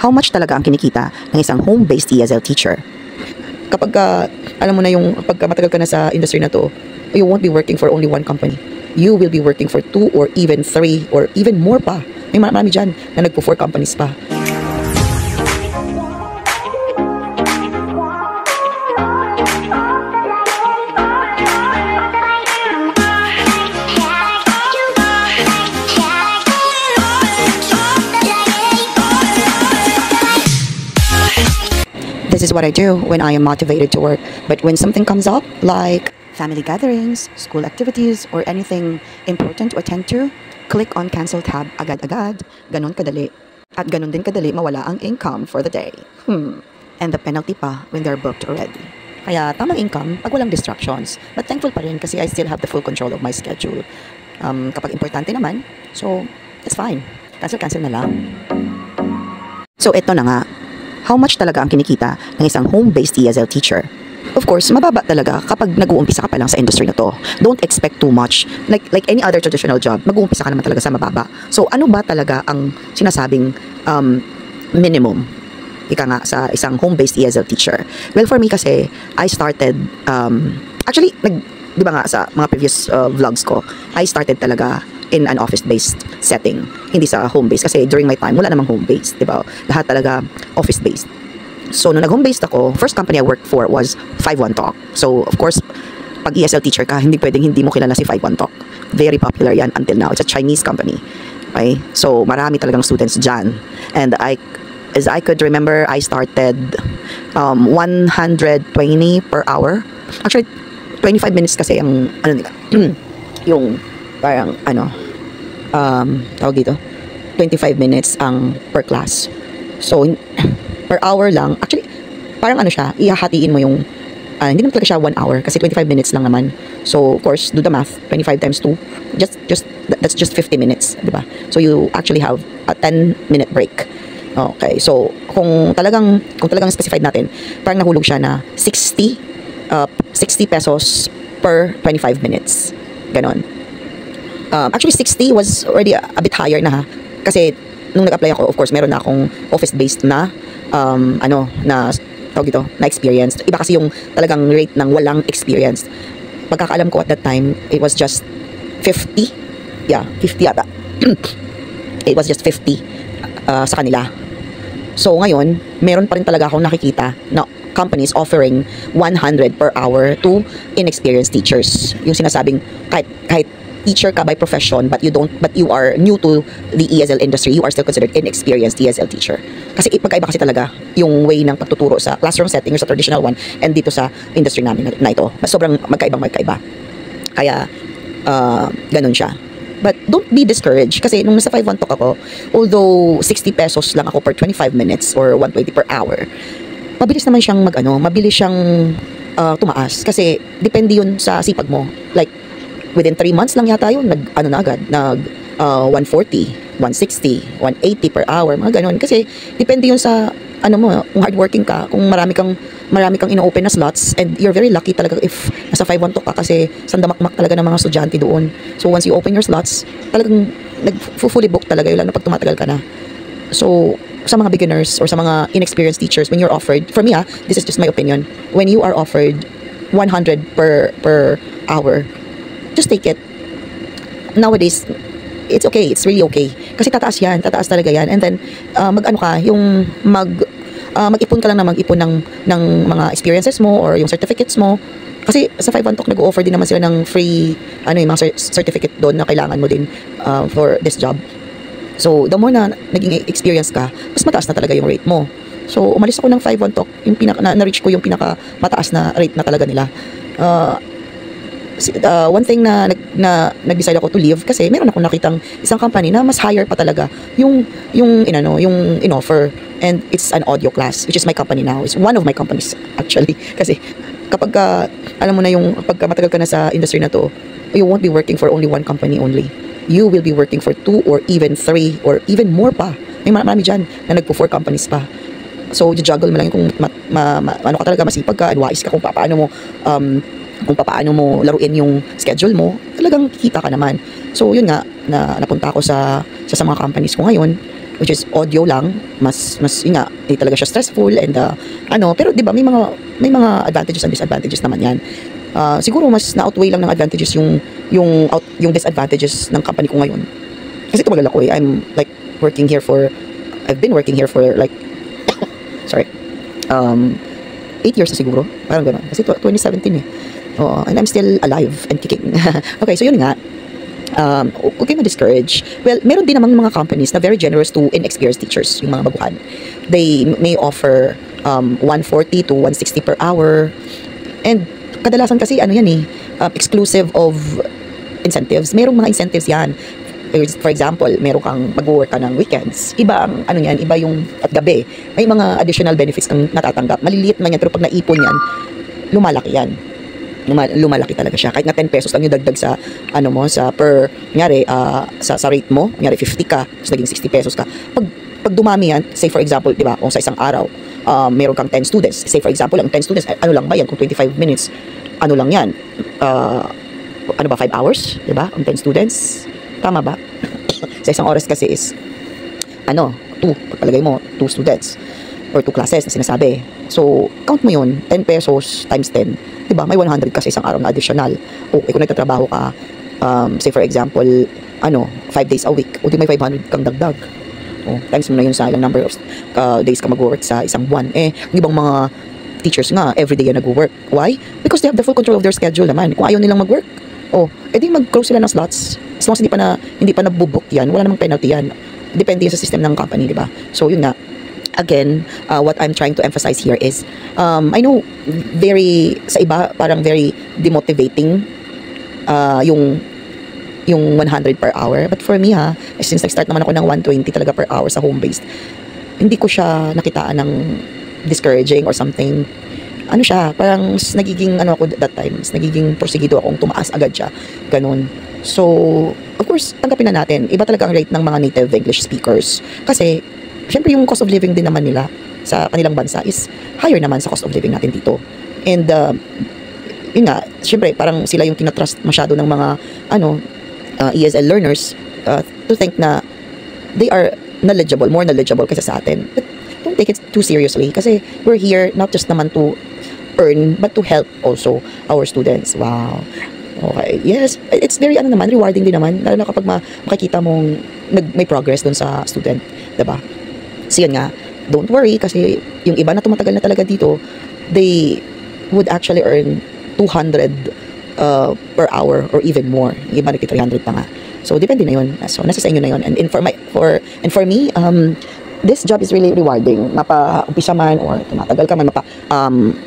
how much talaga ang kinikita ng isang home-based ESL teacher? Kapag alam mo na yung pagka matagal ka na sa industry na to, you won't be working for only one company. You will be working for 2 or even 3 or even more pa. May marami dyan na nagpo-4 companies pa. This is what I do when I am motivated to work. But when something comes up, like family gatherings, school activities, or anything important to attend to, click on cancel tab agad-agad. Ganon kadali. At ganon din kadali mawala ang income for the day. And the penalty pa when they're booked already. Kaya tamang income pag walang distractions. But thankful pa rin kasi I still have the full control of my schedule. Kapag importante naman, so it's fine. Cancel na lang. So ito na nga. How much talaga ang kinikita ng isang home-based ESL teacher? Of course, mababa talaga kapag nag-uumpisa ka pa lang sa industry na to. Don't expect too much. Like any other traditional job, mag-uumpisa ka naman talaga sa mababa. So, ano ba talaga ang sinasabing minimum? Ika nga sa isang home-based ESL teacher. Well, for me kasi, I started, actually, di ba nga sa mga previous vlogs ko, I started talaga in an office-based setting, hindi sa home-based. Kasi during my time, wala namang home-based, di ba? Lahat talaga office-based. So, nung nag-home-based ako, first company I worked for was 51 Talk. So, of course, pag ESL teacher ka, hindi pwedeng hindi mo kilala si 51 Talk. Very popular yan until now. It's a Chinese company. Okay? So, marami talagang students dyan. And as I could remember, I started 120 per hour. Actually, 25 minutes kasi ang, ano nila, yung parang tawag dito 25 minutes ang per class, so per hour lang, actually parang siya, ihahatiin mo yung hindi naman talaga siya 1 hour kasi 25 minutes lang naman, so of course do the math, 25 times 2, that's just 50 minutes, diba? So you actually have a 10-minute break. Okay, so kung talagang specified natin, parang nahulog siya na 60 pesos per 25 minutes, ganon. Actually 60 was already a bit higher na, ha, kasi nung nag-apply ako, of course meron na akong office-based na na tawag ito, na experience. Iba kasi yung talagang rate ng walang experience. Pagkakaalam ko at that time, it was just 50. Yeah, 50 ata. It was just 50 sa kanila. So ngayon, meron pa rin talaga akong nakikita na companies offering 100 per hour to inexperienced teachers. Yung sinasabing kahit teacher ka by profession but you are new to the ESL industry, you are still considered inexperienced ESL teacher. Kasi pagkaiba kasi talaga yung way ng pagtuturo sa classroom setting or sa traditional one and dito sa industry namin na ito. Sobrang magkaiba. Kaya ganun siya. But don't be discouraged kasi nung nasa 51 Talk ako, although 60 pesos lang ako per 25 minutes or 120 per hour, mabilis naman siyang mabilis siyang tumaas kasi depende yun sa sipag mo. Like within 3 months lang yata yun, nag 140, 160, 180 per hour, mga ganun. Kasi depende yun sa kung hardworking ka, kung marami kang ino-open na slots, and you're very lucky talaga if nasa 51 Talk ka kasi sandamakmak talaga ng mga estudyante doon. So once you open your slots, talagang nag-fully book talaga yun, lalo na pag tumatagal ka na. So sa mga beginners or sa mga inexperienced teachers, when you're offered, for me this is just my opinion, when you are offered 100 per hour, just take it. Nowadays, it's okay. It's really okay. Kasi tataas talaga yan. And then, mag-ipon ka lang na mag-ipon ng mga experiences mo or yung certificates mo. Kasi sa 51 Talk, nag-o-offer din naman sila ng free, yung mga certificate doon na kailangan mo din for this job. So, the more na naging experience ka, mas mataas na talaga yung rate mo. So, umalis ako ng 51 Talk, yung na-reach ko yung pinaka mataas na rate na talaga nila. One thing na nag-decide ako to leave kasi meron akong nakitang isang company na mas higher pa talaga yung in-offer, and it's an audio class, which is my company now. It's one of my companies actually, kasi kapag alam mo na yung pagka matagal ka na sa industry na to, you won't be working for only one company only. You will be working for 2 or even 3 or even more pa. May marami dyan na nagpo-4 companies pa. So juggle mo lang kung ka talaga, masipag ka, and wise ka kung paano mo laruin yung schedule mo, talagang kikita ka naman. So yun nga, napunta ako sa mga companies ko ngayon. which is audio lang, mas yun nga, talaga siya stressful and pero 'di ba may mga advantages and disadvantages naman 'yan. Siguro mas na-outweigh lang ng advantages yung disadvantages ng company ko ngayon. Kasi tumagal ako eh. I've been working here for like sorry. 8 years na siguro. Parang gano'n. Kasi 2017 eh. And I'm still alive and kicking. Okay, so yun nga. Huwag kayo ma-discourage. Well, meron din namang mga companies na very generous to inexperienced teachers, yung mga baguhan. They may offer 140 to 160 per hour. And kadalasan kasi yan eh, exclusive of incentives. Merong mga incentives yan. For example, meron kang mag-work ka ng weekends. Iba ang iba yung at gabi. May mga additional benefits kang natatanggap. Maliliit man yan, pero pag naipon yan, lumalaki yan. Lumalaki talaga siya. Kahit na 10 pesos lang yung dagdag sa sa per, kunyari, sa rate mo, kunyari 50 ka, tapos naging 60 pesos ka. Pag dumami yan, say for example, di ba, kung sa isang araw, meron kang 10 students. Say for example, ang 10 students, ano lang ba yan? Kung 25 minutes, ano lang yan? 5 hours? Di ba? Ang 10 students? Tama ba? Sa isang oras kasi is 2, pagpalagay mo 2 students or 2 classes na sinasabi. So, count mo yun, 10 pesos times 10. Diba? May 100 ka sa isang araw na additional. O, kung nagtatrabaho ka, say for example, 5 days a week, o di may 500 kang dagdag. O, times mo na yun sa ilang number of days ka mag-work sa isang buwan. Yung ibang mga teachers nga, everyday yan nag-work. Why? Because they have the full control of their schedule naman. Kung ayaw nilang mag-work, edi mag-close sila ng slots. As long as hindi pa nabubook yan, wala namang penalty yan. Depende sa system ng company, di ba? So, yun nga. Again, what I'm trying to emphasize here is, I know, sa iba, parang very demotivating yung 100 per hour. But for me, since nag-start naman ako ng 120 talaga per hour sa home-based, hindi ko siya nakitaan ng discouraging or something. Parang nagiging, ako that time, nagiging porsigido akong tumaas agad siya. Ganun. So, of course, tanggapin na natin. Iba talaga ang rate ng mga native English speakers. Kasi, syempre yung cost of living din naman nila sa kanilang bansa is higher naman sa cost of living natin dito. And, yun nga, syempre, parang sila yung tinatrust masyado ng mga, ESL learners to think na they are more knowledgeable kaysa sa atin. But, don't take it too seriously kasi we're here not just naman to earn but to help also our students. Wow. Okay. Yes, it's very rewarding din naman lalo na kapag makikita mong may progress dun sa student, 'di ba? So yun nga, don't worry kasi yung iba na tumatagal na talaga dito, they would actually earn 200 per hour or even more. Yung iba nagti 300 pa nga. So depende na yun. So nasa sa inyo na yun. And for me, this job is really rewarding. Mapa-umpisa man or tumatagal ka man,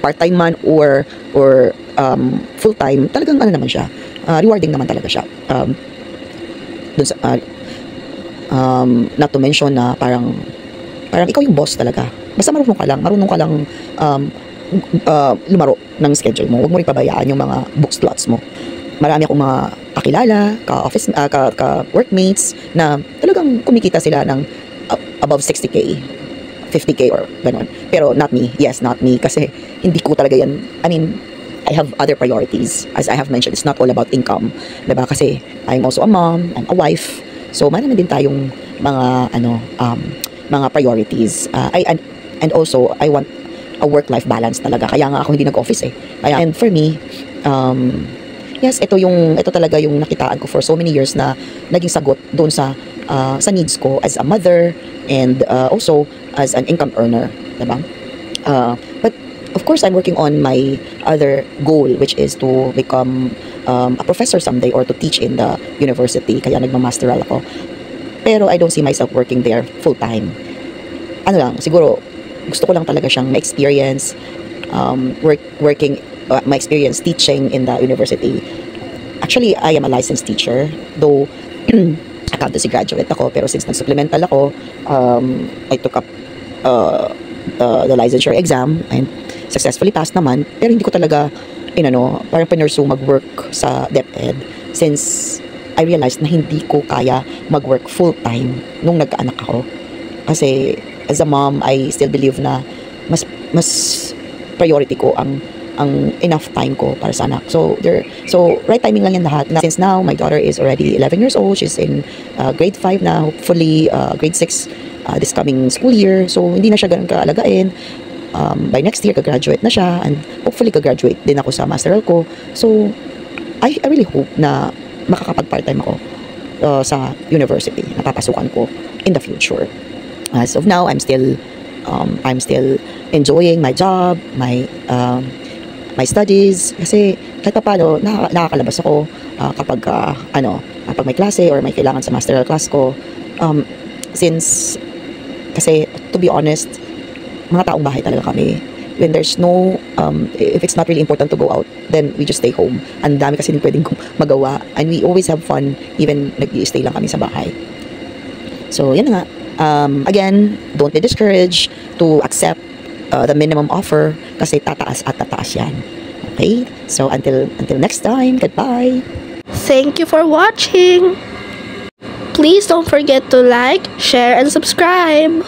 part-time man or full-time, talagang naman siya. Rewarding naman talaga siya. Dun sa, not to mention na parang ikaw yung boss talaga. Basta marunong ka lang lumaro ng schedule mo. Huwag mo rin pabayaan yung mga book slots mo. Marami akong mga kakilala, ka-office, ka-workmates na talagang kumikita sila ng above 60K, 50K or gano'n. Pero not me. Yes, not me. Kasi hindi ko talaga yan. I mean, I have other priorities. As I have mentioned, it's not all about income. Diba? Kasi I'm also a mom, I'm a wife. So, marami din tayong mga priorities. And also, I want a work-life balance talaga. Kaya nga ako hindi nag-office eh. And for me, yes, ito talaga yung nakitaan ko for so many years na naging sagot doon sa needs ko as a mother and also as an income earner, diba? But of course, I'm working on my other goal, which is to become a professor someday or to teach in the university. Kaya nagmamasteral ako. Pero I don't see myself working there full-time. Siguro, gusto ko lang talaga siyang ma-experience, my experience teaching in the university. Actually, I am a licensed teacher, though accountancy graduate ako, pero since nag-supplemental ako, I took up the licensure exam and successfully passed naman, pero hindi ko talaga parang pinursue mag-work sa DepEd since I realized na hindi ko kaya mag-work full-time nung nagkaanak ako. Kasi as a mom, I still believe na mas priority ko ang enough time ko para sa anak. So right timing lang yan lahat. Since now my daughter is already 11 years old, she's in grade 5 na, hopefully grade 6 this coming school year. So, hindi na siya ganun kaalagain. By next year, kagraduate na siya, and hopefully kagraduate din ako sa masteral ko. So, I really hope na makakapag part-time ako sa university na papasukan ko in the future. As of now, I'm still enjoying my job, my studies, kasi kahit paano nakakalabas ako kapag may klase or may kailangan sa masteral class ko. Since kasi to be honest, mga taong bahay talaga kami. When there's no if it's not really important to go out, then we just stay home. Ang dami kasi din pwedeng magawa, and we always have fun even nag-i-stay lang kami sa bahay. So yan na nga. Again, don't be discouraged to accept the minimum offer kasi tataas at tataas yan. Okay? So until next time, goodbye. Thank you for watching. Please don't forget to like, share, and subscribe.